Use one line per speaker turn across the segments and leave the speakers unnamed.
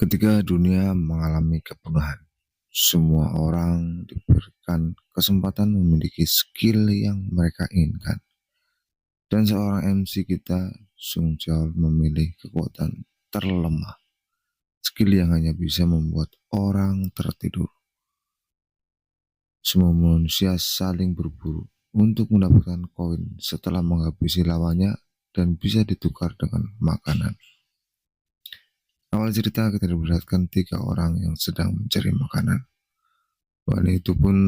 Ketika dunia mengalami kepunahan, semua orang diberikan kesempatan memiliki skill yang mereka inginkan. Dan seorang MC kita, Sung Chao, memilih kekuatan terlemah. Skill yang hanya bisa membuat orang tertidur. Semua manusia saling berburu untuk mendapatkan koin setelah menghabisi lawannya dan bisa ditukar dengan makanan. Awal cerita kita diperlihatkan 3 orang yang sedang mencari makanan. Wanita itu pun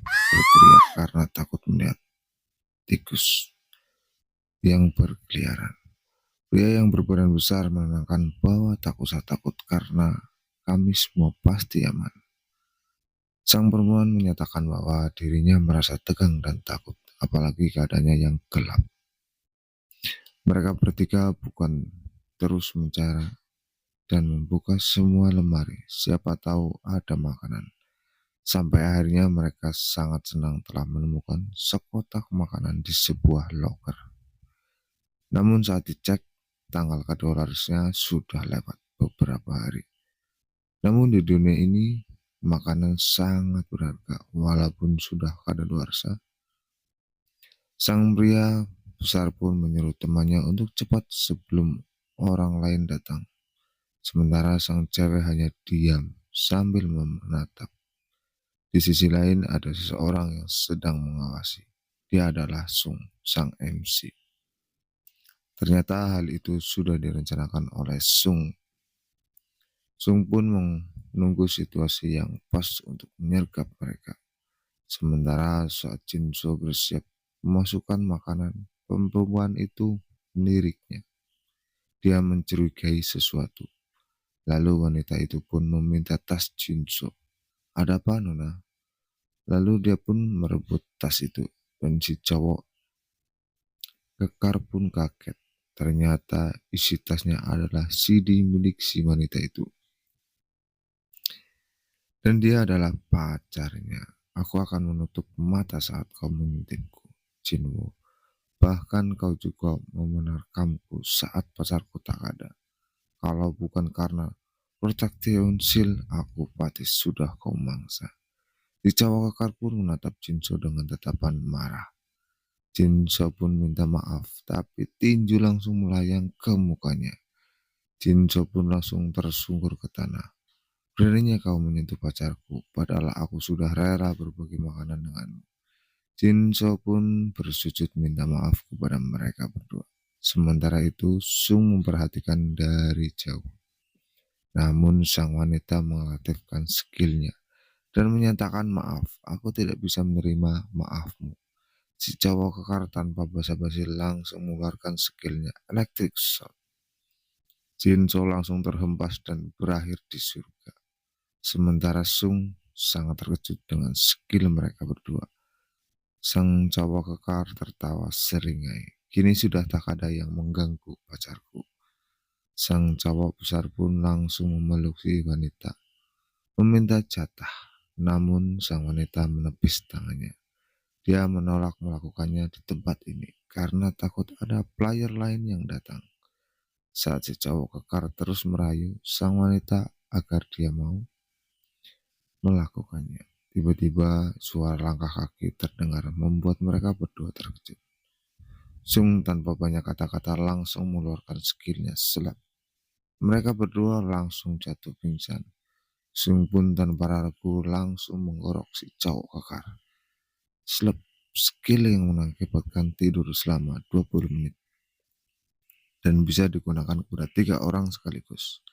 berteriak karena takut melihat tikus yang berkeliaran. Pria yang berbadan besar menenangkan bahwa tak usah takut karena kami semua pasti aman. Sang perempuan menyatakan bahwa dirinya merasa tegang dan takut, apalagi keadaannya yang gelap. Mereka bertiga bukan terus mencari dan membuka semua lemari, siapa tahu ada makanan. Sampai akhirnya mereka sangat senang telah menemukan sekotak makanan di sebuah loker. Namun saat dicek, tanggal kadaluarsanya sudah lewat beberapa hari. Namun di dunia ini, makanan sangat berharga walaupun sudah kadaluarsa. Sang pria besar pun menyuruh temannya untuk cepat sebelum orang lain datang. Sementara sang cewek hanya diam sambil menatap. Di sisi lain ada seseorang yang sedang mengawasi. Dia adalah Sung, sang MC. Ternyata hal itu sudah direncanakan oleh Sung. Sung pun menunggu situasi yang pas untuk menyergap mereka. Sementara saat Jinso bersiap memasukkan makanan, perempuan itu meliriknya. Dia mencurigai sesuatu. Lalu wanita itu pun meminta tas Jinso. Ada apa, Nona? Lalu dia pun merebut tas itu. Dan si cowok kekar pun kaget. Ternyata isi tasnya adalah CD milik si wanita itu. Dan dia adalah pacarnya. Aku akan menutup mata saat kau mengintipku, Jinwo. Bahkan kau juga menerkamku saat pacarku tak ada. Kalau bukan karena protection seal, aku pasti sudah kau mangsa. Si cowok kekar pun menatap Jinso dengan tatapan marah. Jinso pun minta maaf, tapi tinju langsung melayang ke mukanya. Jinso pun langsung tersungkur ke tanah. Beraninya kau menyentuh pacarku, padahal aku sudah rela berbagi makanan denganmu. Jinso pun bersujud minta maaf kepada mereka berdua. Sementara itu, Sung memperhatikan dari jauh. Namun sang wanita mengaktifkan skillnya dan menyatakan maaf, aku tidak bisa menerima maafmu. Si cowok kekar tanpa basa-basi langsung mengeluarkan skillnya, Electric Shot. Jinso langsung terhempas dan berakhir di surga. Sementara Sung sangat terkejut dengan skill mereka berdua. Sang cowok kekar tertawa seringai. Kini sudah tak ada yang mengganggu pacarku. Sang cowok besar pun langsung memeluk si wanita, meminta jatah. Namun sang wanita menepis tangannya. Dia menolak melakukannya di tempat ini karena takut ada player lain yang datang. Saat si cowok kekar terus merayu sang wanita agar dia mau melakukannya. Tiba-tiba suara langkah kaki terdengar membuat mereka berdua terkejut. Sung tanpa banyak kata-kata langsung mengeluarkan skillnya selap. Mereka berdua langsung jatuh pingsan. Sung pun tanpa ragu langsung menggorok si cowok kekar. Selap, skill yang mengakibatkan tidur selama 20 menit. Dan bisa digunakan kepada 3 orang sekaligus.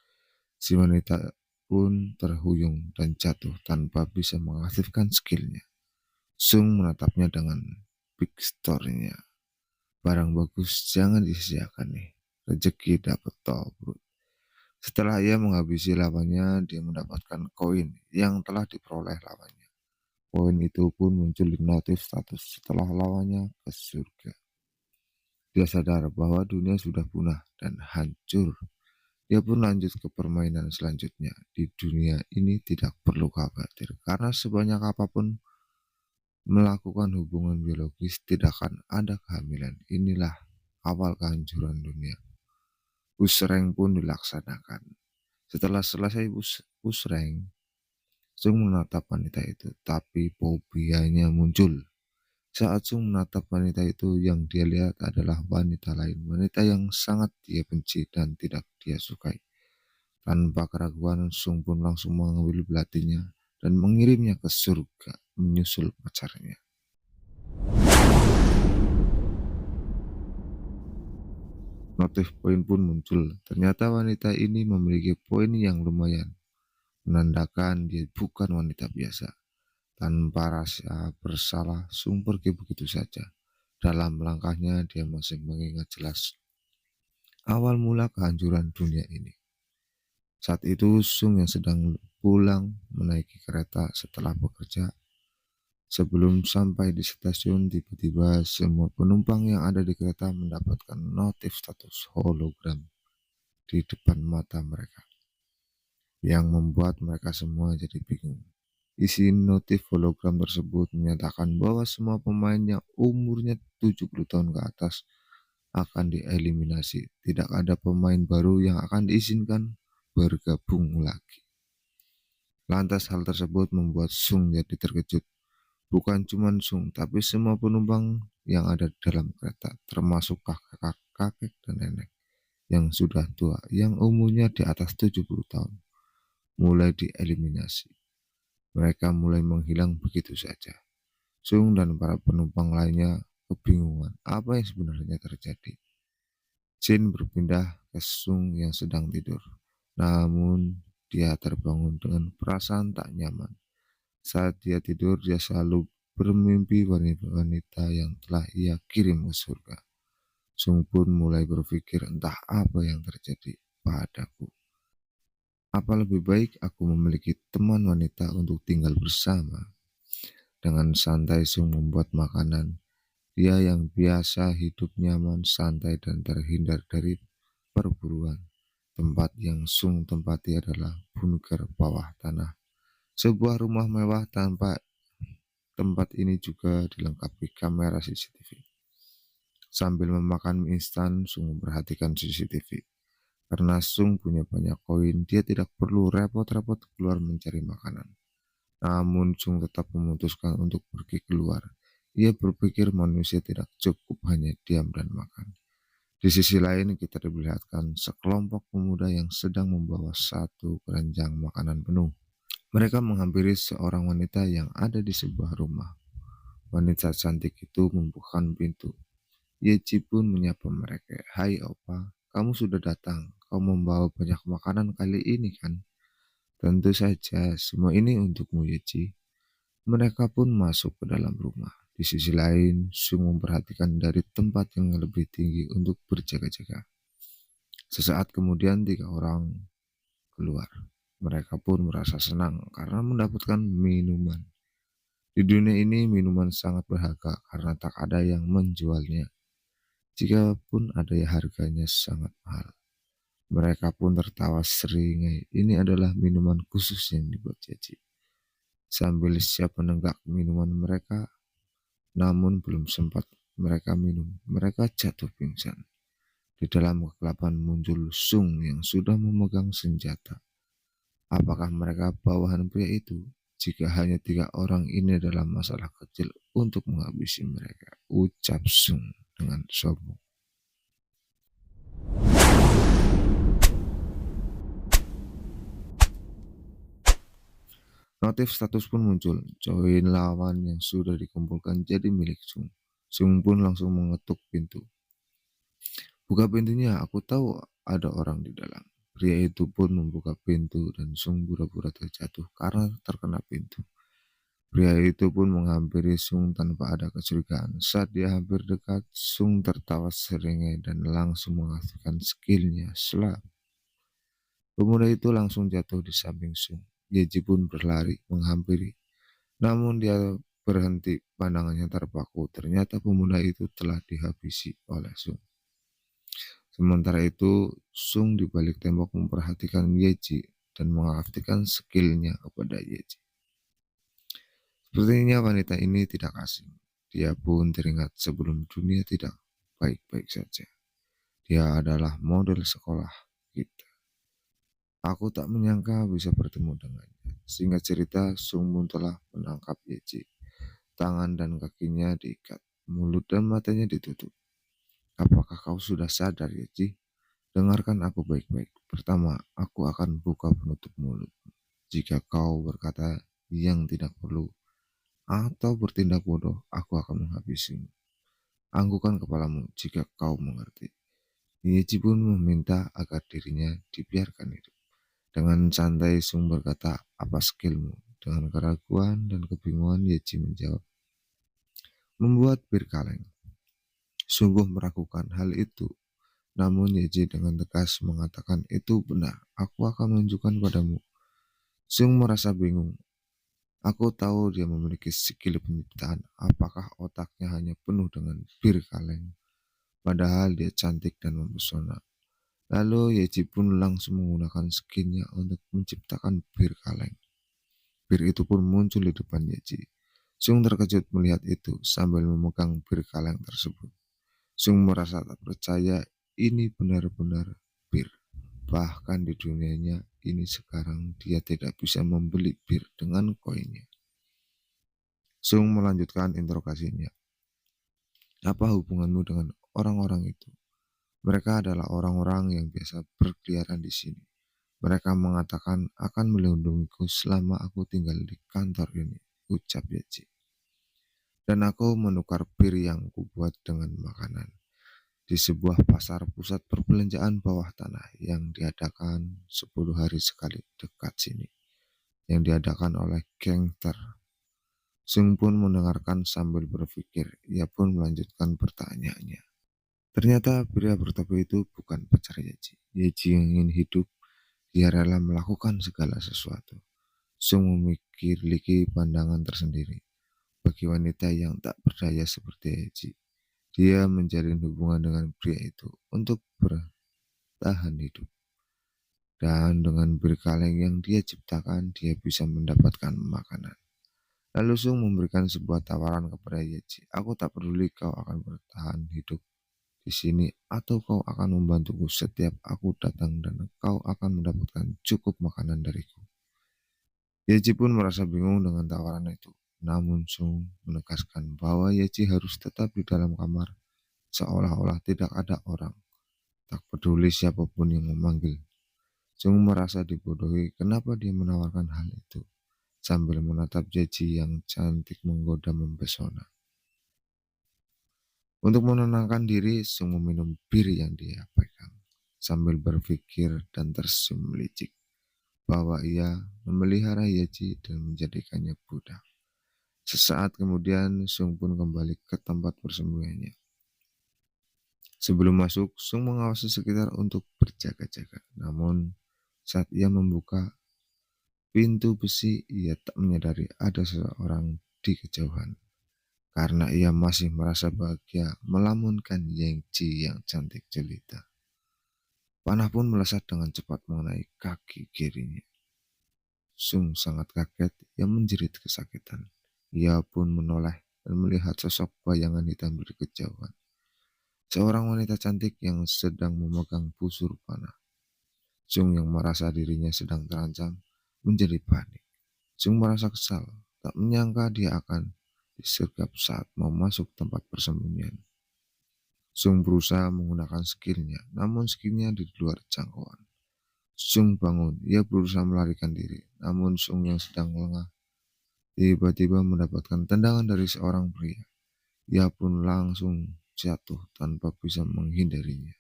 Si wanita pun terhuyung dan jatuh tanpa bisa mengaktifkan skillnya. Sung menatapnya dengan big story-nya. Barang bagus jangan disia-siakan nih. Rezeki dapat tol, bro. Setelah ia menghabisi lawannya, dia mendapatkan koin yang telah diperoleh lawannya. Koin itu pun muncul di notif status setelah lawannya ke surga. Dia sadar bahwa dunia sudah punah dan hancur. Dia pun lanjut ke permainan selanjutnya. Di dunia ini tidak perlu khawatir karena sebanyak apapun melakukan hubungan biologis tidak akan ada kehamilan. Inilah awal kehancuran dunia. Push rank pun dilaksanakan. Setelah selesai pusreng, Sung menatap wanita itu, tapi fobianya muncul. Saat Sung menatap wanita itu, yang dia lihat adalah wanita lain, wanita yang sangat dia benci dan tidak dia sukai. Tanpa keraguan, Sung pun langsung mengambil belatinya dan mengirimnya ke surga menyusul pacarnya. Notif poin pun muncul. Ternyata wanita ini memiliki poin yang lumayan, menandakan dia bukan wanita biasa. Tanpa rasa bersalah, Sung pergi begitu saja. Dalam langkahnya, dia masih mengingat jelas awal mula kehancuran dunia ini. Saat itu, Sung yang sedang pulang menaiki kereta setelah bekerja. Sebelum sampai di stasiun, tiba-tiba semua penumpang yang ada di kereta mendapatkan notif status hologram di depan mata mereka, yang membuat mereka semua jadi bingung. Isi notif hologram tersebut menyatakan bahwa semua pemain yang umurnya 70 tahun ke atas akan dieliminasi. Tidak ada pemain baru yang akan diizinkan bergabung lagi. Lantas hal tersebut membuat Sung jadi terkejut. Bukan cuma Sung, tapi semua penumpang yang ada dalam kereta, termasuk kakek-kakek dan nenek yang sudah tua, yang umurnya di atas 70 tahun, mulai dieliminasi. Mereka mulai menghilang begitu saja. Sung dan para penumpang lainnya kebingungan apa yang sebenarnya terjadi. Jin berpindah ke Sung yang sedang tidur. Namun dia terbangun dengan perasaan tak nyaman. Saat dia tidur, dia selalu bermimpi wanita yang telah ia kirim ke surga. Sung pun mulai berpikir entah apa yang terjadi padaku. Apa lebih baik aku memiliki teman wanita untuk tinggal bersama? Dengan santai Sung membuat makanan. Dia yang biasa hidup nyaman, santai, dan terhindar dari perburuan. Tempat yang Sung tempati adalah bunker bawah tanah. Sebuah rumah mewah tanpa tempat ini juga dilengkapi kamera CCTV. Sambil memakan mie instan, Sung memperhatikan CCTV. Karena Sung punya banyak koin, dia tidak perlu repot-repot keluar mencari makanan. Namun Sung tetap memutuskan untuk pergi keluar. Ia berpikir manusia tidak cukup hanya diam dan makan. Di sisi lain kita diperlihatkan sekelompok pemuda yang sedang membawa satu keranjang makanan penuh. Mereka menghampiri seorang wanita yang ada di sebuah rumah. Wanita cantik itu membuka pintu. Yeji pun menyapa mereka. Hai opa, kamu sudah datang. Kau membawa banyak makanan kali ini kan? Tentu saja, semua ini untukmu Yeji. Mereka pun masuk ke dalam rumah. Di sisi lain, Sung memperhatikan dari tempat yang lebih tinggi untuk berjaga-jaga. Sesaat kemudian 3 orang keluar. Mereka pun merasa senang karena mendapatkan minuman. Di dunia ini minuman sangat berharga karena tak ada yang menjualnya. Jikapun ada ya harganya sangat mahal. Mereka pun tertawa seringai. Ini adalah minuman khusus yang dibuat Jeji. Sambil siap menenggak minuman mereka, namun belum sempat mereka minum, mereka jatuh pingsan. Di dalam kegelapan muncul Sung yang sudah memegang senjata. Apakah mereka bawahan pria itu? Jika hanya 3 orang ini adalah masalah kecil untuk menghabisi mereka, ucap Sung dengan sombong. Notif status pun muncul, join lawan yang sudah dikumpulkan jadi milik Sung. Sung pun langsung mengetuk pintu. Buka pintunya, aku tahu ada orang di dalam. Pria itu pun membuka pintu dan Sung pura-pura terjatuh karena terkena pintu. Pria itu pun menghampiri Sung tanpa ada kecurigaan. Saat dia hampir dekat, Sung tertawa seringai dan langsung mengaktifkan skillnya Slap. Pemuda itu langsung jatuh di samping Sung. Yeji pun berlari menghampiri. Namun dia berhenti, pandangannya terpaku. Ternyata pemuda itu telah dihabisi oleh Sung. Sementara itu, Sung di balik tembok memperhatikan Yeji dan mengaktifkan skillnya kepada Yeji. Sepertinya wanita ini tidak asing. Dia pun teringat sebelum dunia tidak baik-baik saja. Dia adalah model sekolah kita. Aku tak menyangka bisa bertemu dengannya. Singkat cerita, Sung Moon telah menangkap Yeji. Tangan dan kakinya diikat, mulut dan matanya ditutup. Apakah kau sudah sadar, Yeji? Dengarkan aku baik-baik. Pertama, aku akan buka penutup mulut. Jika kau berkata yang tidak perlu atau bertindak bodoh, aku akan menghabisimu. Anggukan kepalamu jika kau mengerti. Yeji pun meminta agar dirinya dibiarkan hidup. Dengan santai Sung berkata, apa skillmu? Dengan keraguan dan kebingungan Yeji menjawab, membuat bir kaleng. Sungguh meragukan hal itu. Namun Yeji dengan tegas mengatakan itu benar. Aku akan menunjukkan padamu. Sung merasa bingung. Aku tahu dia memiliki skill penciptaan. Apakah otaknya hanya penuh dengan bir kaleng? Padahal dia cantik dan mempesona. Lalu Yeji pun langsung menggunakan skinnya untuk menciptakan bir kaleng. Bir itu pun muncul di depan Yeji. Sung terkejut melihat itu sambil memegang bir kaleng tersebut. Sung merasa tak percaya ini benar-benar bir. Bahkan di dunianya ini sekarang dia tidak bisa membeli bir dengan koinnya. Sung melanjutkan interogasinya. Apa hubunganmu dengan orang-orang itu? Mereka adalah orang-orang yang biasa berkeliaran di sini. Mereka mengatakan akan melindungiku selama aku tinggal di kantor ini, ucap Yeji. Dan aku menukar bir yang kubuat dengan makanan di sebuah pasar pusat perbelanjaan bawah tanah yang diadakan 10 hari sekali dekat sini, yang diadakan oleh gangster. Sung pun mendengarkan sambil berpikir, ia pun melanjutkan pertanyaannya. Ternyata pria bertopi itu bukan pacar Yeji. Yeji yang ingin hidup, dia rela melakukan segala sesuatu. Sung memiliki pandangan tersendiri bagi wanita yang tak berdaya seperti Yeji. Dia menjalin hubungan dengan pria itu untuk bertahan hidup. Dan dengan bir kaleng yang dia ciptakan, dia bisa mendapatkan makanan. Lalu Sung memberikan sebuah tawaran kepada Yeji. Aku tak peduli kau akan bertahan hidup di sini atau kau akan membantuku setiap aku datang dan kau akan mendapatkan cukup makanan dariku. Yeji pun merasa bingung dengan tawaran itu. Namun Sung menegaskan bahwa Yeji harus tetap di dalam kamar seolah-olah tidak ada orang. Tak peduli siapapun yang memanggil. Sung merasa dibodohi kenapa dia menawarkan hal itu. Sambil menatap Yeji yang cantik menggoda mempesona. Untuk menenangkan diri, Sung meminum bir yang dia pegang. Sambil berpikir dan tersenyum licik. Bahwa ia memelihara Yeji dan menjadikannya budak. Sesaat kemudian, Sung pun kembali ke tempat persembunyiannya. Sebelum masuk, Sung mengawasi sekitar untuk berjaga-jaga. Namun, saat ia membuka pintu besi, ia tak menyadari ada seseorang di kejauhan. Karena ia masih merasa bahagia melamunkan Yangji yang cantik jelita. Panah pun melesat dengan cepat mengenai kaki kirinya. Sung sangat kaget, ia menjerit kesakitan. Ia pun menoleh dan melihat sosok bayangan hitam di kejauhan. Seorang wanita cantik yang sedang memegang busur panah. Sung yang merasa dirinya sedang terancam menjadi panik. Sung merasa kesal, tak menyangka dia akan disergap saat mau masuk tempat persembunyian. Sung berusaha menggunakan skillnya, namun skillnya di luar jangkauan. Sung bangun, ia berusaha melarikan diri, namun Sung yang sedang lengah tiba-tiba mendapatkan tendangan dari seorang pria. Ia pun langsung jatuh tanpa bisa menghindarinya.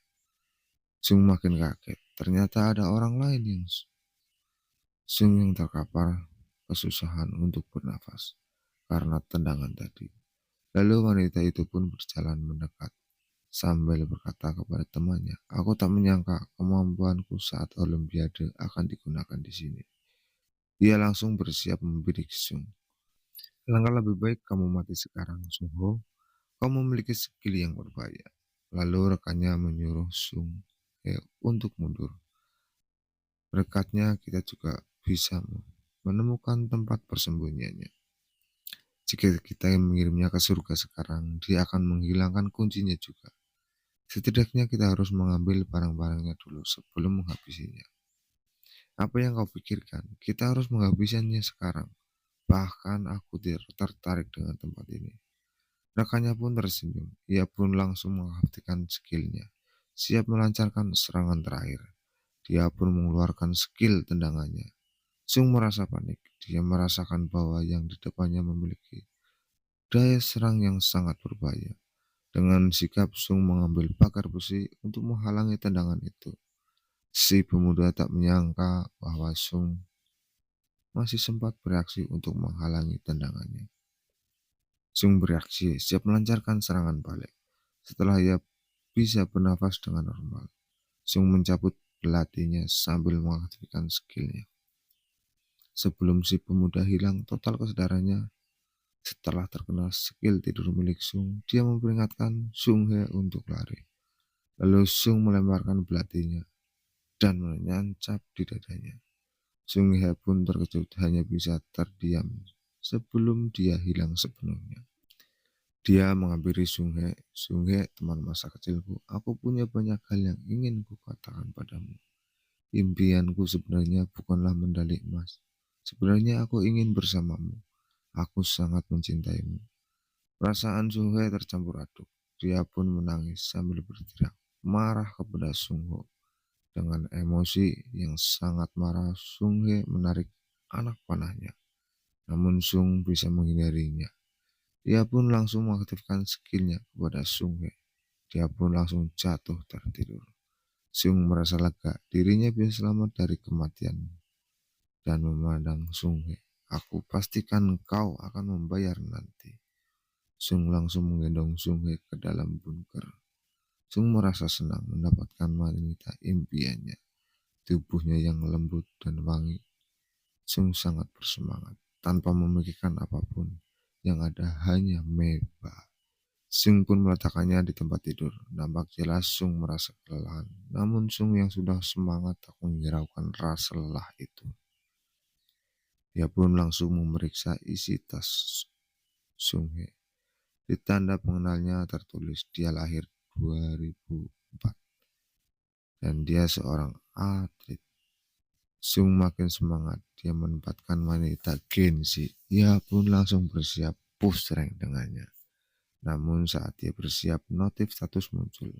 Sung makin kaget, ternyata ada orang lain yang Sung yang terkapar kesusahan untuk bernafas karena tendangan tadi. Lalu wanita itu pun berjalan mendekat sambil berkata kepada temannya, aku tak menyangka kemampuanku saat Olimpiade akan digunakan di sini. Dia langsung bersiap membidik Sung. Langkah lebih baik kamu mati sekarang, Sung Ho. Kau memiliki skill yang berbahaya. Lalu rekannya menyuruh Sung untuk mundur. Berkatnya kita juga bisa menemukan tempat persembunyiannya. Jika kita mengirimnya ke surga sekarang, dia akan menghilangkan kuncinya juga. Setidaknya kita harus mengambil barang-barangnya dulu sebelum menghabisinya. Apa yang kau pikirkan? Kita harus menghabisinya sekarang. Bahkan aku tidak tertarik dengan tempat ini. Rekannya pun tersenyum. Ia pun langsung mengaktifkan skillnya. Siap melancarkan serangan terakhir. Dia pun mengeluarkan skill tendangannya. Sung merasa panik. Dia merasakan bahwa yang di depannya memiliki daya serang yang sangat berbahaya. Dengan sikap Sung mengambil pagar besi untuk menghalangi tendangan itu. Si pemuda tak menyangka bahwa Sung masih sempat bereaksi untuk menghalangi tendangannya. Sung bereaksi siap melancarkan serangan balik. Setelah ia bisa bernafas dengan normal, Sung mencabut belatinya sambil mengaktifkan skillnya. Sebelum si pemuda hilang total kesadarannya, setelah terkena skill tidur milik Sung, dia memperingatkan Sung He untuk lari. Lalu Sung melemparkan belatinya dan menancap di dadanya. Sung He pun terkejut hanya bisa terdiam sebelum dia hilang sepenuhnya. Dia menghampiri Sung He. Sung He, teman masa kecilku, aku punya banyak hal yang ingin kukatakan padamu. Impianku sebenarnya bukanlah medali emas. Sebenarnya aku ingin bersamamu. Aku sangat mencintaimu. Perasaan Sung He tercampur aduk. Dia pun menangis sambil berteriak marah kepada Sung Ho. Dengan emosi yang sangat marah, Sung He menarik anak panahnya. Namun Sung bisa menghindarinya. Dia pun langsung mengaktifkan skillnya kepada Sung He. Dia pun langsung jatuh tertidur. Sung merasa lega, dirinya bisa selamat dari kematian dan memandang Sung He. Aku pastikan kau akan membayar nanti. Sung langsung menggendong Sung He ke dalam bunker. Sung merasa senang mendapatkan wanita impiannya. Tubuhnya yang lembut dan wangi. Sung sangat bersemangat tanpa memikirkan apapun. Yang ada hanya Meba. Sung pun meletakkannya di tempat tidur. Nampak jelas Sung merasa kelelahan. Namun Sung yang sudah semangat tak menghiraukan rasa lelah itu. Dia pun langsung memeriksa isi tas Sung He. Di tanda pengenalnya tertulis dia lahir 2004 dan dia seorang atlet. Sung makin semangat. Dia menempatkan wanita Genji. Ia pun langsung bersiap push rank dengannya. Namun saat dia bersiap, notif status muncul.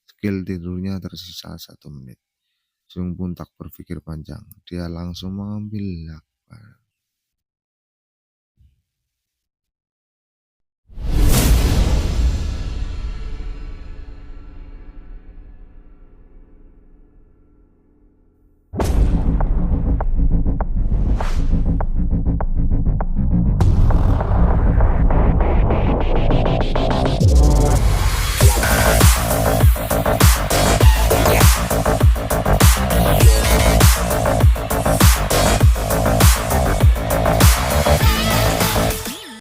Skill tidurnya tersisa 1 menit. Sung pun tak berpikir panjang. Dia langsung mengambil lakban.